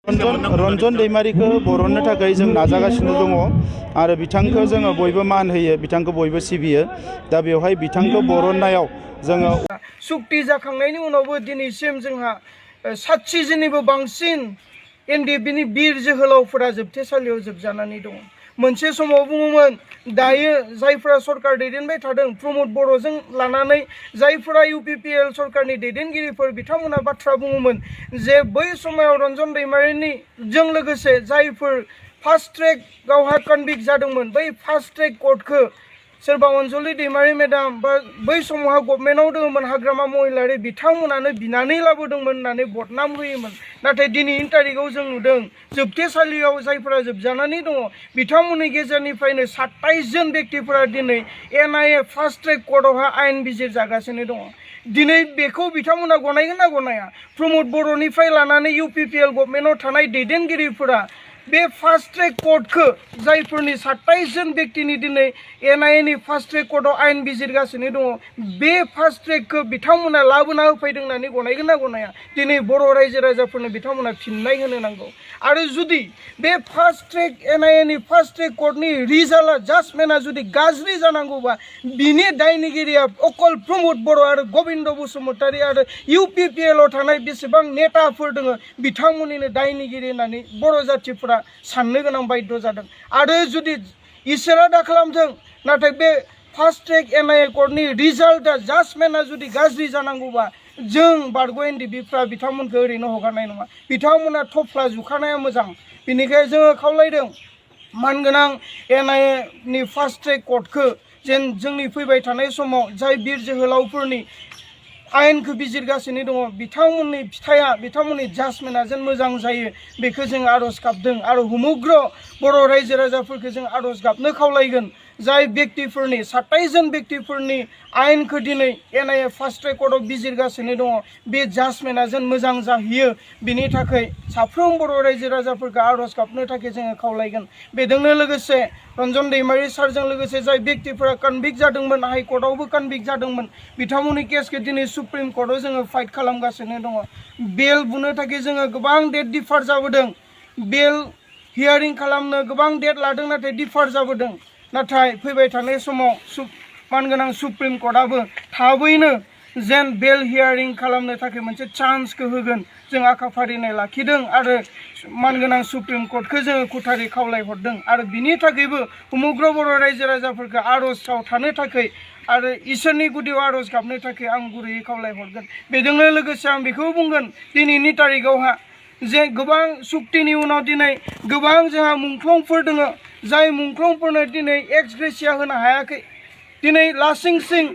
रन्जन दैमारिखौ बरननो थाखाय जों नाजागासिनो दङ आरो बिथांखौ जोङो बयबो मान होयो, बिथांखौ बयबो सिबियो। दा बेवहाय बिथांखौ बरननायाव जोङो सुक्ति जाखांनायनि उनावबो दिनैसिम जोंहा 700 जननिबो बांसिन एनडिएफबिनि बिर जोहोलावफोरा जोबथेसालियाव जोबजानानै दङ। मोनसे समाव बुङोमोन दायो जायफोरा सरकार दैदेनबाय थादों प्रमद बर'जों लानानै जायफोरा इउपिपिएल सरकारनि दैदेनगिरिफोर बिथांमोना बाथ्रा बुङोमोन जे बै समाव रन्जन दैमारिनि जों लोगोसे जायफोर फास्ट ट्रेक गावहा कनभिक्ट जादोंमोन बै फास्ट ट्रेक कर्टखौ सोरबा अनजलि दैमारि मेडाम बा बै समावहा गभर्नमेन्टआव दङमोन हाग्रामा महिलारि बिथांमोनानो बिनानै लाबोदोंमोन होननानै बदनाम होयोमोन। नाथाय दिनैनि तारिखाव जों नुदों जोबथेसालियाव जायफोरा जोबजानानै दङ बिथांमोननि गेजेरनिफ्रायनो 27 जन बेक्तिफोरा दिनै एनआइए फास्ट ट्रेक कर्टआवहा आयेन बिजिर जागासिनो दङ। दिनै बेखौ बिथांमोना गनायगोन ना गनाया? प्रमद बर'निफ्राय लानानै इउपिपिएल गभर्नमेन्टआव थानाय दैदेनगिरिफोरा बे फास्ट ट्रेक कर्टखौ जायफोरनि 27 जन बेक्तिनि दिनै एनआइएनि फास्ट ट्रेक कर्टआव आयेन बिजिरगासिनो दङ बे फास्ट ट्रेकखौ बिथांमोना लाबोना होफैदों होननानै गनायगोन ना गनाया? दिनै बर' रायजो राजाफोरनो बिथांमोना फिननाय होनो नांगौ। आरो जुदि बे फास्ट ट्रेक एनआइएनि फास्ट ट्रेक कर्टनि रिजाल्टआ जाजमेन्टआ जुदि गाज्रि जानांगौबा बिनि दायनिगिरिया अकल प्रमद बर' आरो गबिन्द बसुमतारी आरो इउपिपिएलआव थानाय बेसेबां नेताफोर दङ बिथांमोननिनो दायनिगिरि होननानै बर' जाथिफोरा साननो गोनां बायद' जादों। आरो जुदि इसोरा दा खालामथों नाथाय बे फास्ट ट्रेक एनआइए कर्टनि रिजाल्टआ जाजमेन्टआ जुदि गाज्रि जानांगौबा जों बारग' एनडिएफबिफ्रा बिथांमोनखौ ओरैनो हगारनाय नङा। बिथांमोना थफ्ला जुखानाया मोजां। बेनिखायनो जोङो खावलायदों मानगोनां एनआइएनि फास्ट ट्रेक कर्टखौ जेन जोंनि फैबाय थानाय समाव जाय बिर जोहोलावफोरनि आयेनखौ बिजिरगासिनो दङ बिथांमोननि फिथाइया बिथांमोननि जाजमेन्टआ जेन मोजां जायो बेखौ जों आर'ज गाबदों। आरो हुमुग्र बर' रायजो राजाफोरखौ जों आर'ज गाबनो खावलायगोन जाय बेक्तिफोरनि 27 जन बेक्तिफोरनि आयेनखौ दिनै एनआइए फास्ट ट्रेक कर्टआव बिजिरगासिनो दङ बे जाजमेन्टआ जेन मोजां जाहैयो बेनि थाखाय साफ्रोम बर' रायजो राजाफोरखौ आर'ज गाबनो थाखाय जोङो खावलायगोन। बेजोंनो लोगोसे रन्जन दैमारि सारजों लोगोसे जाय बेक्तिफोरा कनभिक्ट जादोंमोन हाइकर्टआवबो कनभिक्ट जादोंमोन बिथांमोननि केसखौ दिनै सुप्रिम कर्टआव जोङो फाइट खालामगासिनो दङ। बेल बुनो थाखाय जोङो गोबां डेट डिफार जाबोदों। बेल हियारिं खालामनो गोबां डेट लादों नाथाय डिफार जाबोदों। नाथाय फैबाय थानाय समाव मानगोनां सुप्रिम कर्टआबो थाबैनो जेन बेल हियारिं खालामनो थाखाय मोनसे चान्सखौ होगोन जों आखा फारिनाय लाखिदों आरो मानगोनां सुप्रिम कर्टखौ जोङो खुथारै खावलायहरदों। आरो बिनि थाखायबो हुमुग्र बर' रायजो राजाफोरखौ आर'जआव थानो थाखाय आरो इसोरनि गुदियाव आर'ज गाबनो थाखाय आं गुरैयै खावलायहरगोन। बेजोंनो लोगोसे आं बेखौ बुंगोन दिनैनि तारिखावहा जे गोबां सुक्तिनि उनाव दिनै गोबां जोंहा मुंख्लंफोर दङ जाय मुंख्लंफोरनो दिनै एक्स ग्रेसिया होनो हायाखै। दिनै लासिं सिं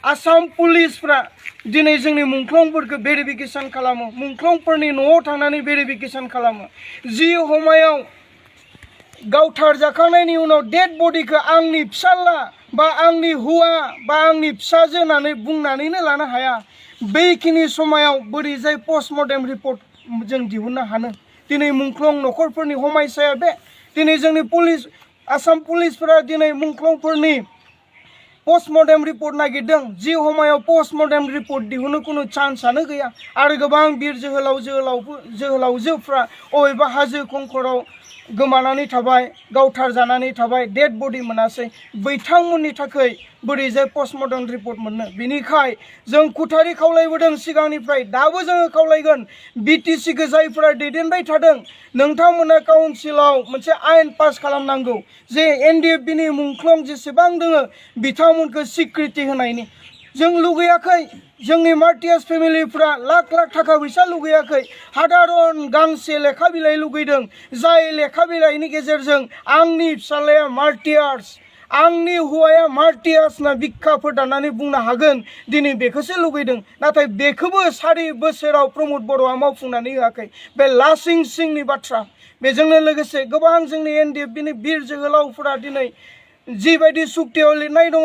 आसाम पुलिसफ्रा दिनै जोंनि मुंख्लंफोरखौ भेरिफिकेसन खालामो, मुंख्लंफोरनि न'आव थांनानै भेरिफिकेसन खालामो। जि हमायाव गावथार जाखांनायनि उनाव डेड बडिखौ आंनि फिसाला बा आंनि हौवा बा आंनि फिसाजो होननानै बुंनानैनो लानो हाया बैखिनि समायाव बोरैजाय पस्टमर्टेम रिपर्ट जों दिहुननो हानो? दिनै मुंख्लं न'खरफोरनि हमायसाया बे दिनै जोंनि पुलिस आसाम पुलिसफोरा दिनै मुंख्लंफोरनि पस्टमर्टेम रिपर्ट नागिरदों जि हमायाव पस्टमर्टेम रिपर्ट दिहुननो खुनु चान्सआनो गैया। आरो गोबां बिर जोहोलावजोफ्रा अबेबा हाजो खंखराव गोमानानै थाबाय, गावथार जानानै थाबाय, डेड बडि मोनासै। बिथांमोननि थाखाय बोरैजाय पस्टमर्टेम रिपर्ट मोननो? बिनिखाय जों खुथारि खावलायबोदों सिगांनिफ्राय दाबो जोङो खावलायगोन बिटिसिखौ जायफोरा दैदेनबाय थादों नोंथांमोना काउन्सिलाव मोनसे आयेन पास खालामनांगौ जे एनडिएफबिनि मुंख्लं जेसेबां दङ बिथांमोनखौ सिक्रिटि होनायनि। जों लुगैयाखै जोंनि मार्टियास फेमिलिफ्रा लाख लाख थाखा फैसा लुगैयाखै, साधारन गांसे लेखा बिलाइ लुगैदों जाय लेखा बिलाइनि गेजेरजों आंनि फिसालाया मार्टियार्स आंनि हौवाया मार्टियार्स होनना बिखाफोर दाननानै बुंनो हागोन दिनै बेखौसो लुगैदों। नाथाय बेखौबो 4 बोसोराव प्रमद बर'आ मावफुंनानै होआखै। बे लासिं सिंनि बाथ्रा। बेजोंनो लोगोसे गोबां जोंनि एनडिएफबिनि बिर जोहोलावफोरा दिनै जिबायदि सुक्तियाव लिरनाय दङ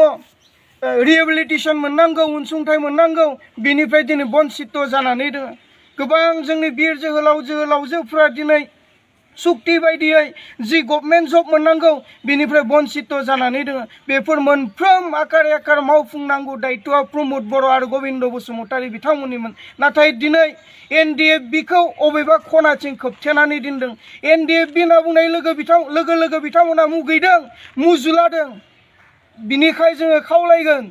रिहेबिलिटेसन मोननांगौ, अनसुंथाइ मोननांगौ, बिनिफ्राय दिनै बन्सित जानानै दङ। गोबां जोंनि बिर जोहोलावजोफ्रा दिनै सुक्ति बायदियै जि गभर्नमेन्ट जब मोननांगौ बिनिफ्राय बन्सित जानानै दङ बेफोर मोनफ्रोम आकार मावफुंनांगौ दायित्वआ प्रमद बर' आरो गबिन्द बसुमतारी बिथांमोननिमोन नाथाय दिनै एनडिएफबिखौ अबेबा खनाथिं खोबथेनानै दोनदों एनडिएफबि होनना बुंनाय लोगो लोगो बिथांमोना मुगैदों मुजुलादों बिनिखाय जोङो खावलायगोन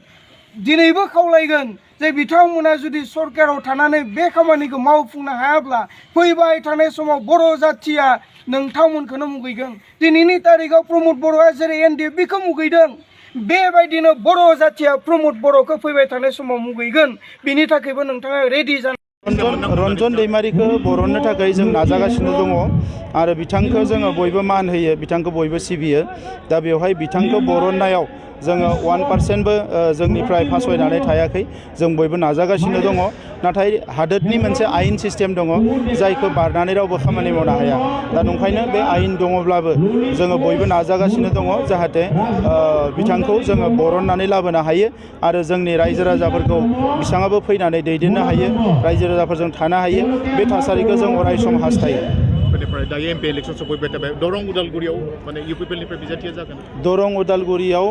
दिनैबो खावलायगोन जे बिथांमोना जुदि सरकाराव थानानै बे खामानिखौ मावफुंनो हायाब्ला फैबाय थानाय समाव बर' जाथिया नोंथांमोनखौनो मुगैगोन दिनैनि तारिखाव प्रमद बर'आ जेरै एनडिएफबिखौ मुगैदों बेबायदिनो बर' जाथिया प्रमद बर'खौ फैबाय थानाय समाव मुगैगोन बिनि थाखायबो नोंथाङा रेडि जानो रन्जन दैमारिखौ बरननो थाखाय जों नाजागासिनो दङ आरो बिथांखौ जोङो बयबो मान होयो बिथांखौ बयबो सिबियो दा बेवहाय बिथांखौ बरननायाव जोङो 1%बो जोंनिफ्राय फासयनानै थायाखै जों बयबो नाजागासिनो दङ नाथाय हादोरनि मोनसे आयेन सिस्टेम दङ जायखौ बारनानै रावबो खामानि मावनो हाया दा नंखायनो बे आयेन दङब्लाबो जोङो बयबो नाजागासिनो दङ जाहाथे बिथांखौ जोङो बरननानै लाबोनो हायो आरो जोंनि रायजो राजाफोरखौ बिथाङाबो फैनानै दैदेननो हायो रायजो राजाफोरजों थानो हायो बे थासारिखौ जों अराय सम हास्थायो बेनिफ्राय दायो एमपि इलेक्सन सफैबाय थाबाय दरं उदालगुरियाव माने इउपिपिएलनिफ्राय बिजाथिया जागोन दरं उदालगुरियाव